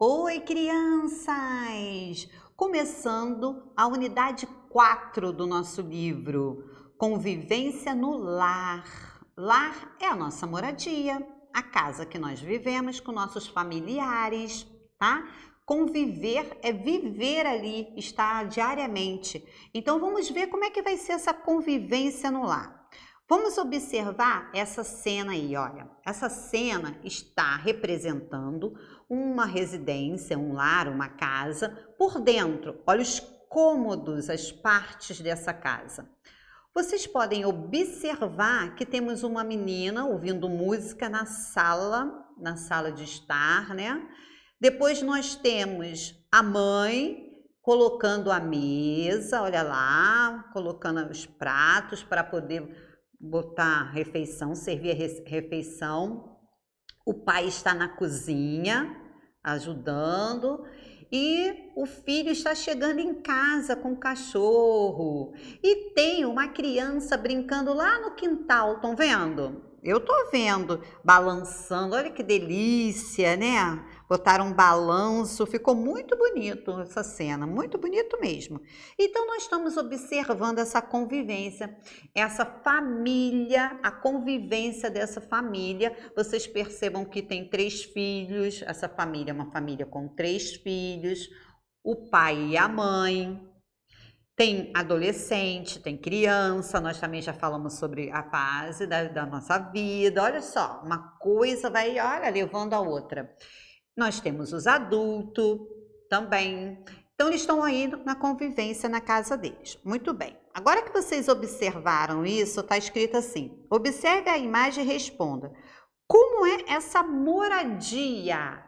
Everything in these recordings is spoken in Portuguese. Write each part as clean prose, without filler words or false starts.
Oi, crianças! Começando a unidade 4 do nosso livro, Convivência no Lar. Lar é a nossa moradia, a casa que nós vivemos com nossos familiares, tá? Conviver é viver ali, estar diariamente. Então, vamos ver como é que vai ser essa convivência no lar. Vamos observar essa cena aí, olha. Essa cena está representando uma residência, um lar, uma casa. Por dentro, olha os cômodos, as partes dessa casa. Vocês podem observar que temos uma menina ouvindo música na sala de estar, né? Depois nós temos a mãe colocando a mesa, olha lá, colocando os pratos para poder botar a refeição, servir a refeição. O pai está na cozinha ajudando e o filho está chegando em casa com o cachorro. E tem uma criança brincando lá no quintal, estão vendo? Eu tô vendo, balançando, olha que delícia, né? Botaram um balanço, ficou muito bonito essa cena, muito bonito mesmo. Então nós estamos observando essa convivência, essa família, a convivência dessa família. Vocês percebam que tem 3 filhos, essa família é uma família com 3 filhos, o pai e a mãe. Tem adolescente, tem criança, nós também já falamos sobre a fase da nossa vida. Olha só, uma coisa vai, olha, levando a outra. Nós temos os adultos também. Então, eles estão aí na convivência na casa deles. Muito bem. Agora que vocês observaram isso, está escrito assim: observe a imagem e responda. Como é essa moradia?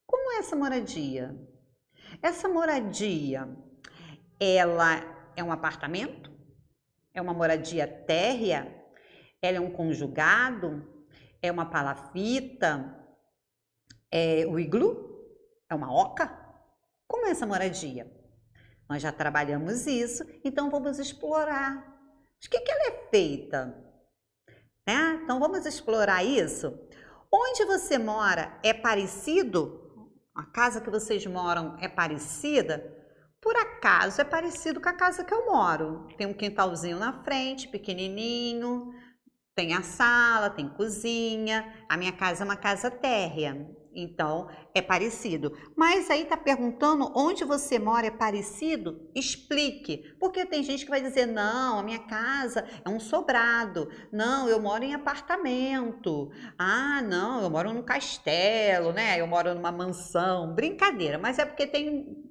Como é essa moradia? Essa moradia, ela é um apartamento? É uma moradia térrea? Ela é um conjugado? É uma palafita? É o iglu? É uma oca? Como é essa moradia? Nós já trabalhamos isso, então vamos explorar. De que ela é feita? Né? Então vamos explorar isso. Onde você mora é parecido? A casa que vocês moram é parecida? Por acaso é parecido com a casa que eu moro. Tem um quintalzinho na frente, pequenininho, tem a sala, tem cozinha. A minha casa é uma casa térrea, então é parecido. Mas aí tá perguntando onde você mora é parecido? Explique. Porque tem gente que vai dizer, não, a minha casa é um sobrado. Não, eu moro em apartamento. Ah, não, eu moro num castelo, né? Eu moro numa mansão. Brincadeira, mas é porque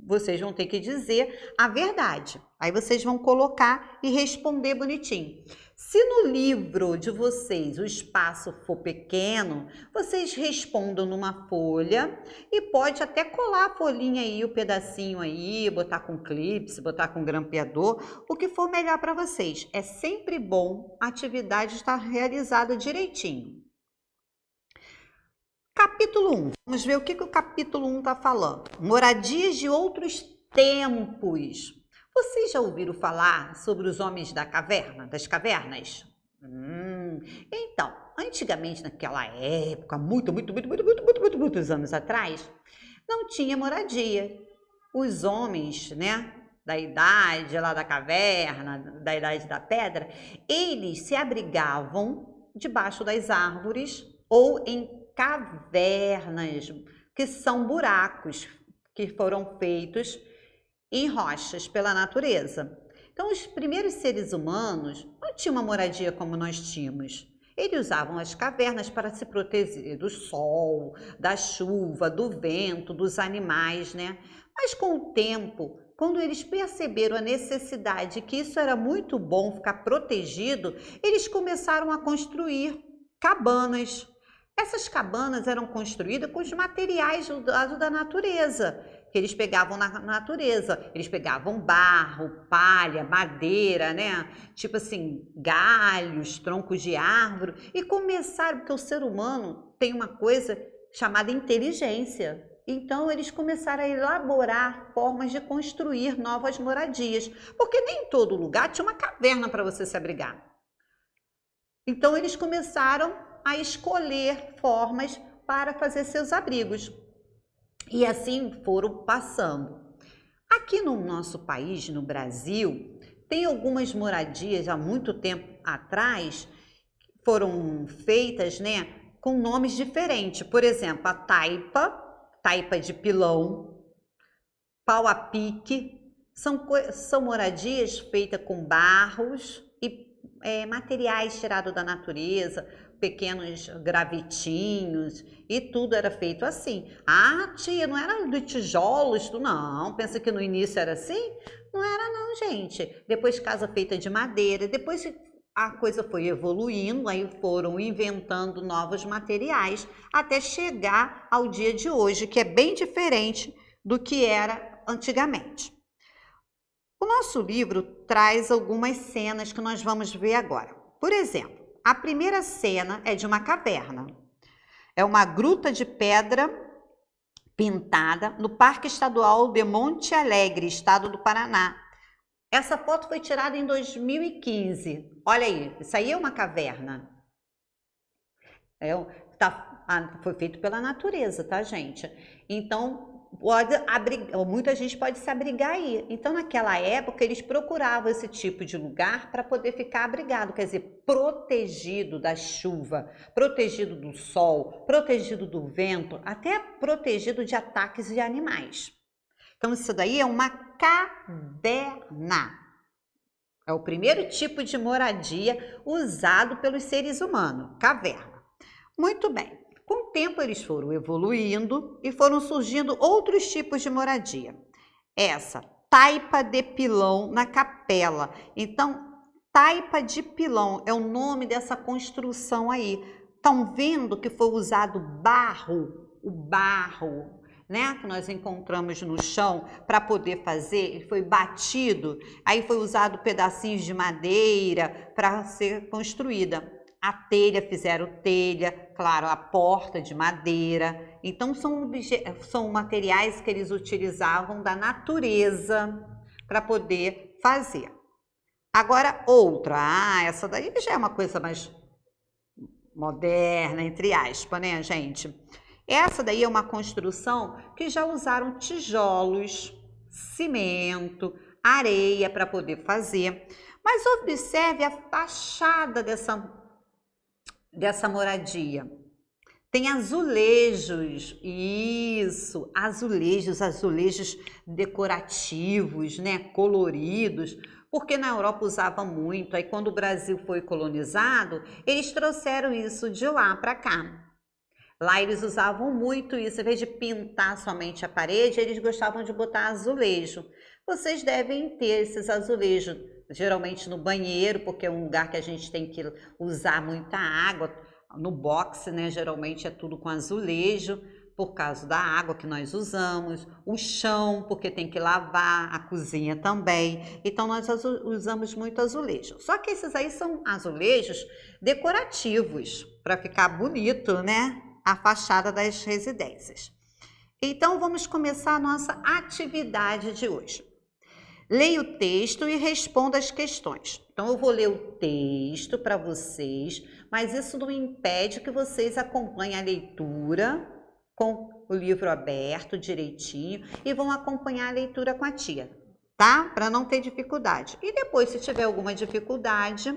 vocês vão ter que dizer a verdade. Aí vocês vão colocar e responder bonitinho. Se no livro de vocês o espaço for pequeno, vocês respondam numa folha e pode até colar a folhinha aí, o pedacinho aí, botar com clips, botar com grampeador, o que for melhor para vocês. É sempre bom a atividade estar realizada direitinho. Capítulo 1. Vamos ver o que o capítulo 1 está falando. Moradias de outros tempos. Vocês já ouviram falar sobre os homens das cavernas? Então, antigamente, naquela época, muitos anos atrás, não tinha moradia. Os homens, né, da idade lá da caverna, da idade da pedra, eles se abrigavam debaixo das árvores ou em cavernas, que são buracos que foram feitos em rochas pela natureza. Então, os primeiros seres humanos não tinham uma moradia como nós tínhamos. Eles usavam as cavernas para se proteger do sol, da chuva, do vento, dos animais, né? Mas com o tempo, quando eles perceberam a necessidade que isso era muito bom ficar protegido, eles começaram a construir cabanas. Essas cabanas eram construídas com os materiais da natureza, que eles pegavam na natureza. Eles pegavam barro, palha, madeira, né? Tipo assim, galhos, troncos de árvore. E começaram, porque o ser humano tem uma coisa chamada inteligência. Então, eles começaram a elaborar formas de construir novas moradias. Porque nem em todo lugar tinha uma caverna para você se abrigar. Então, eles começaram a escolher formas para fazer seus abrigos. E assim foram passando. Aqui no nosso país, no Brasil, tem algumas moradias há muito tempo atrás, foram feitas, né, com nomes diferentes. Por exemplo, a taipa de pilão, pau a pique, são moradias feitas com barros e materiais tirados da natureza, pequenos gravetinhos, e tudo era feito assim. Ah, tia, não era de tijolos? Não, pensa que no início era assim? Não era não, gente. Depois casa feita de madeira, depois a coisa foi evoluindo, aí foram inventando novos materiais, até chegar ao dia de hoje, que é bem diferente do que era antigamente. O nosso livro traz algumas cenas que nós vamos ver agora. Por exemplo, a primeira cena é de uma caverna. É uma gruta de pedra pintada no Parque Estadual de Monte Alegre, estado do Paraná. Essa foto foi tirada em 2015. Olha aí, isso aí é uma caverna. Foi feito pela natureza, tá, gente? Então, muita gente pode se abrigar aí. Então, naquela época, eles procuravam esse tipo de lugar para poder ficar abrigado, quer dizer, protegido da chuva, protegido do sol, protegido do vento, até protegido de ataques de animais. Então, isso daí é uma caverna. É o primeiro tipo de moradia usado pelos seres humanos, caverna. Muito bem. Com o tempo, eles foram evoluindo e foram surgindo outros tipos de moradia. Essa, taipa de pilão na capela. Então, taipa de pilão é o nome dessa construção aí. Estão vendo que foi usado o barro, né, que nós encontramos no chão para poder fazer, ele foi batido, aí foi usado pedacinhos de madeira para ser construída. A telha, fizeram telha, claro, a porta de madeira. Então, são materiais que eles utilizavam da natureza para poder fazer. Agora, outra. Essa daí já é uma coisa mais moderna, entre aspas, né, gente? Essa daí é uma construção que já usaram tijolos, cimento, areia para poder fazer. Mas observe a fachada dessa moradia. Tem azulejos, isso, azulejos decorativos, né, coloridos, porque na Europa usava muito, aí quando o Brasil foi colonizado, eles trouxeram isso de lá para cá. Lá eles usavam muito isso, em vez de pintar somente a parede, eles gostavam de botar azulejo. Vocês devem ter esses azulejos, geralmente no banheiro, porque é um lugar que a gente tem que usar muita água. No boxe, né, geralmente é tudo com azulejo, por causa da água que nós usamos. O chão, porque tem que lavar, a cozinha também. Então, nós usamos muito azulejo. Só que esses aí são azulejos decorativos, para ficar bonito, né, a fachada das residências. Então, vamos começar a nossa atividade de hoje. Leia o texto e responda as questões. Então, eu vou ler o texto para vocês, mas isso não impede que vocês acompanhem a leitura com o livro aberto direitinho e vão acompanhar a leitura com a tia, tá? Para não ter dificuldade. E depois, se tiver alguma dificuldade,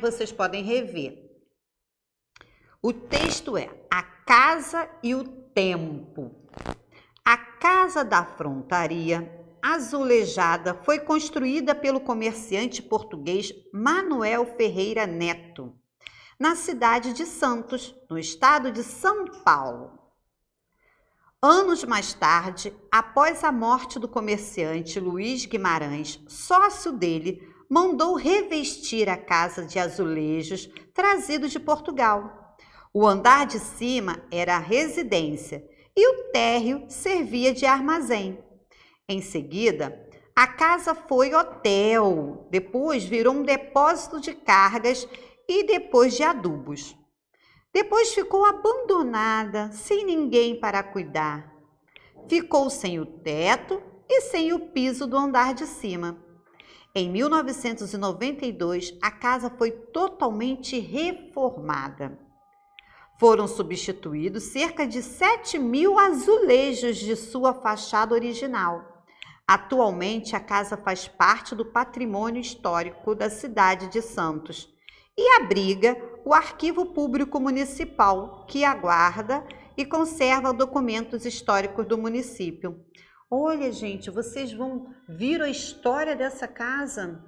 vocês podem rever. O texto é A Casa e o Tempo. A casa da frontaria azulejada foi construída pelo comerciante português Manuel Ferreira Neto, na cidade de Santos, no estado de São Paulo. Anos mais tarde, após a morte do comerciante Luiz Guimarães, sócio dele, mandou revestir a casa de azulejos trazidos de Portugal. O andar de cima era a residência e o térreo servia de armazém. Em seguida, a casa foi hotel, depois virou um depósito de cargas e depois de adubos. Depois ficou abandonada, sem ninguém para cuidar. Ficou sem o teto e sem o piso do andar de cima. Em 1992, a casa foi totalmente reformada. Foram substituídos cerca de 7.000 azulejos de sua fachada original. Atualmente, a casa faz parte do patrimônio histórico da cidade de Santos e abriga o Arquivo Público Municipal, que aguarda e conserva documentos históricos do município. Olha, gente, vocês vão ver a história dessa casa.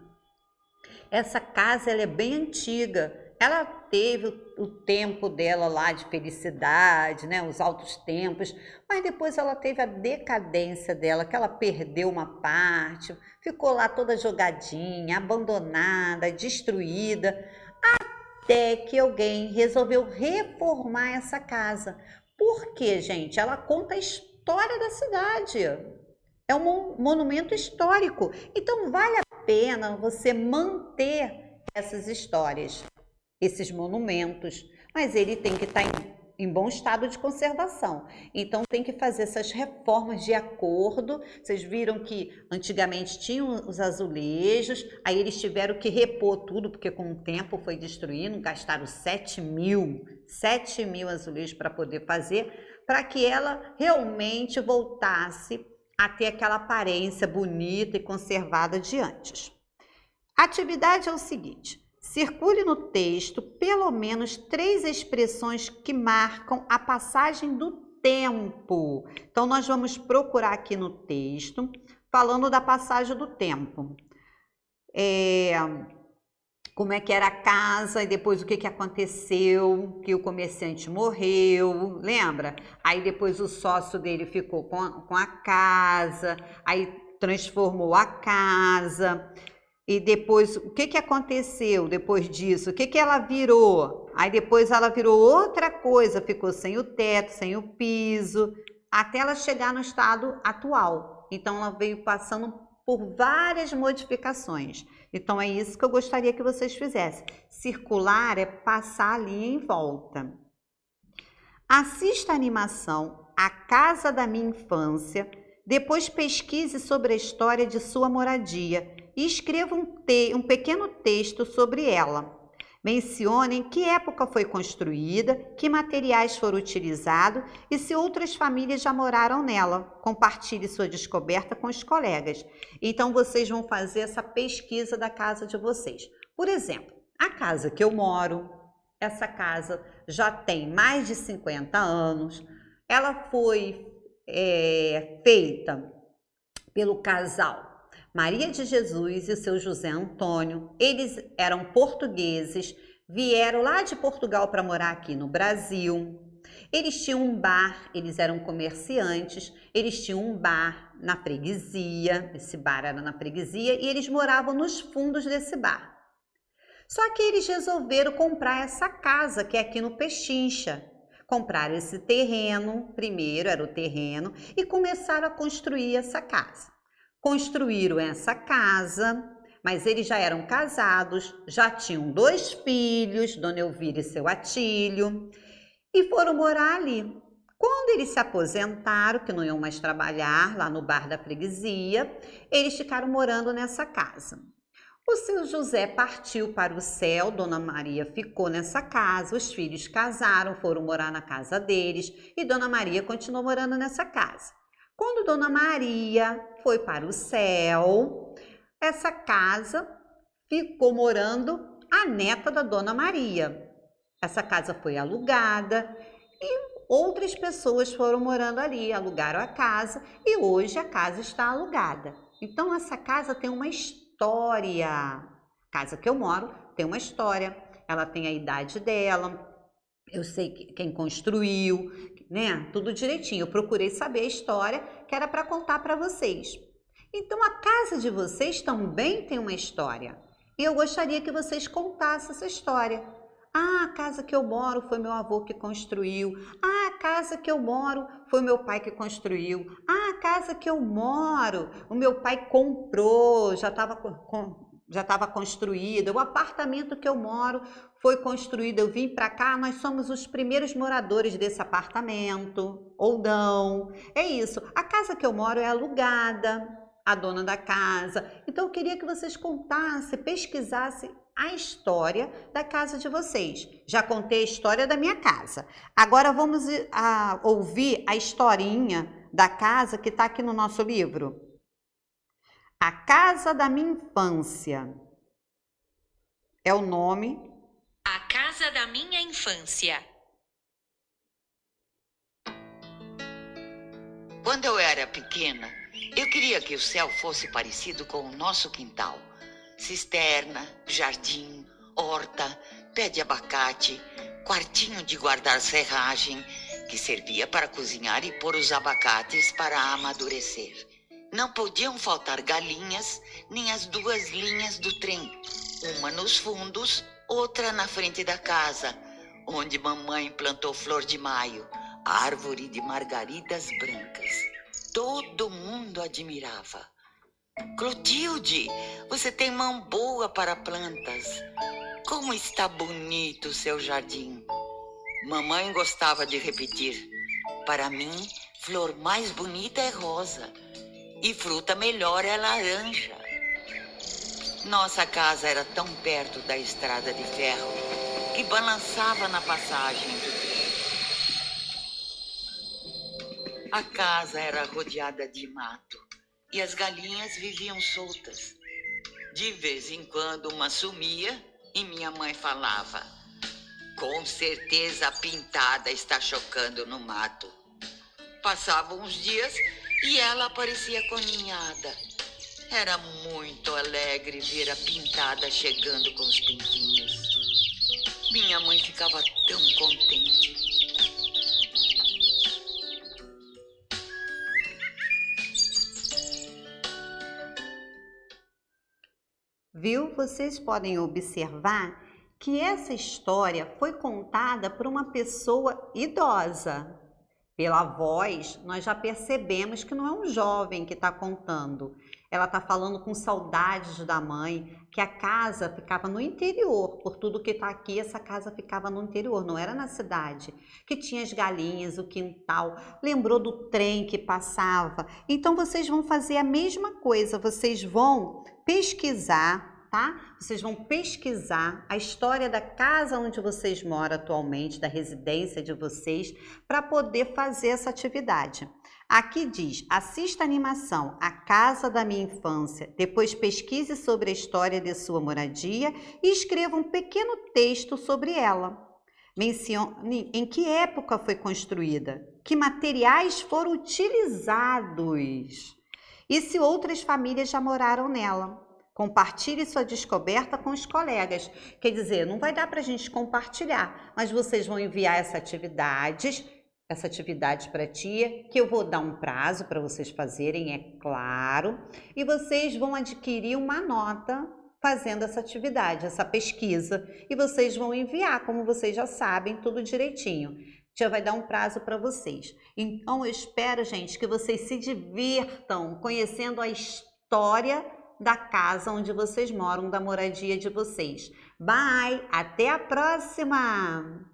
Essa casa ela é bem antiga. Ela teve o tempo dela lá de felicidade, né? Os altos tempos, mas depois ela teve a decadência dela, que ela perdeu uma parte, ficou lá toda jogadinha, abandonada, destruída, até que alguém resolveu reformar essa casa. Por quê, gente? Ela conta a história da cidade. É um monumento histórico. Então, vale a pena você manter essas histórias, esses monumentos, mas ele tem que estar em bom estado de conservação. Então tem que fazer essas reformas de acordo. Vocês viram que antigamente tinham os azulejos, aí eles tiveram que repor tudo, porque com o tempo foi destruindo, gastaram 7.000 azulejos para poder fazer, para que ela realmente voltasse a ter aquela aparência bonita e conservada de antes. A atividade é o seguinte: circule no texto pelo menos 3 expressões que marcam a passagem do tempo. Então, nós vamos procurar aqui no texto, falando da passagem do tempo. Como é que era a casa e depois o que aconteceu, que o comerciante morreu, lembra? Aí depois o sócio dele ficou com a casa, aí transformou a casa. E depois, o que aconteceu depois disso? O que ela virou? Aí depois ela virou outra coisa, ficou sem o teto, sem o piso, até ela chegar no estado atual. Então, ela veio passando por várias modificações. Então, é isso que eu gostaria que vocês fizessem. Circular é passar ali em volta. Assista a animação A Casa da Minha Infância, depois pesquise sobre a história de sua moradia e escreva um pequeno texto sobre ela. Mencione em que época foi construída, que materiais foram utilizados e se outras famílias já moraram nela. Compartilhe sua descoberta com os colegas. Então, vocês vão fazer essa pesquisa da casa de vocês. Por exemplo, a casa que eu moro, essa casa já tem mais de 50 anos. Ela foi feita pelo casal Maria de Jesus e o seu José Antônio. Eles eram portugueses, vieram lá de Portugal para morar aqui no Brasil. Eles tinham um bar, eles eram comerciantes, eles tinham um bar na freguesia, esse bar era na freguesia, e eles moravam nos fundos desse bar. Só que eles resolveram comprar essa casa, que é aqui no Pechincha. Compraram esse terreno, primeiro era o terreno, e começaram a construir essa casa. Construíram essa casa, mas eles já eram casados, já tinham 2 filhos, Dona Elvira e seu Atílio, e foram morar ali. Quando eles se aposentaram, que não iam mais trabalhar lá no bar da freguesia, eles ficaram morando nessa casa. O seu José partiu para o céu, Dona Maria ficou nessa casa, os filhos casaram, foram morar na casa deles e Dona Maria continuou morando nessa casa. Quando Dona Maria foi para o céu, essa casa ficou morando a neta da Dona Maria. Essa casa foi alugada e outras pessoas foram morando ali, alugaram a casa e hoje a casa está alugada. Então, essa casa tem uma história. A casa que eu moro tem uma história. Ela tem a idade dela, eu sei quem construiu, né? Tudo direitinho. Eu procurei saber a história que era para contar para vocês. Então, a casa de vocês também tem uma história. E eu gostaria que vocês contassem essa história. Ah, a casa que eu moro foi meu avô que construiu. Ah, a casa que eu moro foi meu pai que construiu. Ah, a casa que eu moro, o meu pai comprou, já estava construída. O apartamento que eu moro foi construído. Eu vim para cá, nós somos os primeiros moradores desse apartamento, ou não. É isso. A casa que eu moro é alugada. a dona da casa. Então eu queria que vocês contassem, pesquisassem a história da casa de vocês. Já contei a história da minha casa. Agora vamos ouvir a historinha da casa que está aqui no nosso livro. A Casa da Minha Infância. É o nome. A Casa da Minha Infância. Quando eu era pequena, eu queria que o céu fosse parecido com o nosso quintal. Cisterna, jardim, horta, pé de abacate, quartinho de guardar serragem, que servia para cozinhar e pôr os abacates para amadurecer. Não podiam faltar galinhas, nem as 2 linhas do trem, uma nos fundos, outra na frente da casa, onde mamãe plantou flor de maio, árvore de margaridas brancas. Todo mundo admirava. Clotilde, você tem mão boa para plantas. Como está bonito o seu jardim. Mamãe gostava de repetir. Para mim, flor mais bonita é rosa. E fruta melhor é laranja. Nossa casa era tão perto da estrada de ferro que balançava na passagem do trem. A casa era rodeada de mato e as galinhas viviam soltas. De vez em quando uma sumia e minha mãe falava: com certeza a pintada está chocando no mato. Passavam uns dias e ela aparecia com a ninhada. Era muito alegre ver a pintada chegando com os pintinhos. Minha mãe ficava tão contente. Viu? Vocês podem observar que essa história foi contada por uma pessoa idosa. Pela voz, nós já percebemos que não é um jovem que está contando. Ela está falando com saudades da mãe, que a casa ficava no interior. Por tudo que está aqui, essa casa ficava no interior, não era na cidade. Que tinha as galinhas, o quintal, lembrou do trem que passava. Então vocês vão fazer a mesma coisa, vocês vão pesquisar, tá? Vocês vão pesquisar a história da casa onde vocês moram atualmente, da residência de vocês, para poder fazer essa atividade. Aqui diz: assista a animação A Casa da Minha Infância, depois pesquise sobre a história de sua moradia e escreva um pequeno texto sobre ela. Mencione em que época foi construída, que materiais foram utilizados e se outras famílias já moraram nela. Compartilhe sua descoberta com os colegas. Quer dizer, não vai dar para a gente compartilhar, mas vocês vão enviar essa atividade para a tia, que eu vou dar um prazo para vocês fazerem, é claro, e vocês vão adquirir uma nota fazendo essa atividade, essa pesquisa, e vocês vão enviar, como vocês já sabem, tudo direitinho. A tia vai dar um prazo para vocês. Então, eu espero, gente, que vocês se divirtam conhecendo a história da casa onde vocês moram, da moradia de vocês. Bye! Até a próxima!